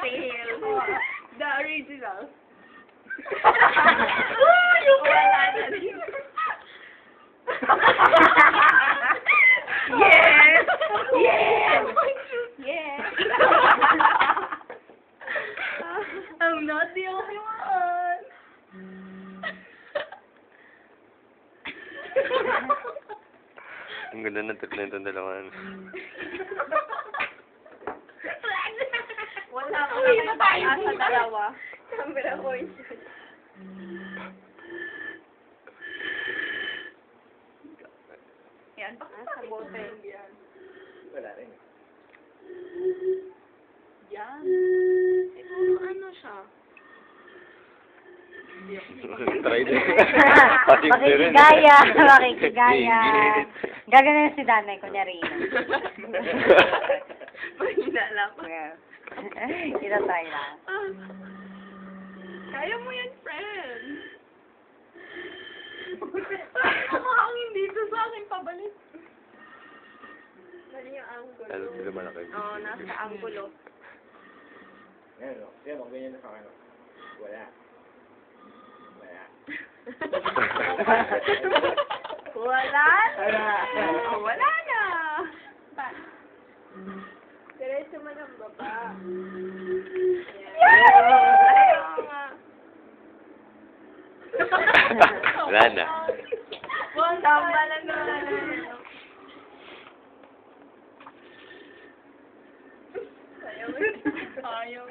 Fail. The original. Wala na rin. Yes! Yes! Yes! I'm not the only one. Ang ganda ng trip na itong dalawa. Wala ko na tayo sa dalawa. Camera point. Yan, sa bote. Wala rin. Yan. Ano siya? Try din. Patig din rin. Makikigaya. Makikigaya. Gaganon si Danay, kunyari. Mahina lang. Kita try lang. Kaya mo yan, friend. Ang hindi to sa akin pabalik. Mali yung angulo. Lalo sila malaki. Oo, nasa angulo. Ayan, no? Kaya ganyan na sa akin. Wala. Wala. Wala na. Wala. Wala na. Diretso mo ng baba. Wala na. Tama lang na. Ayaw. Ayaw.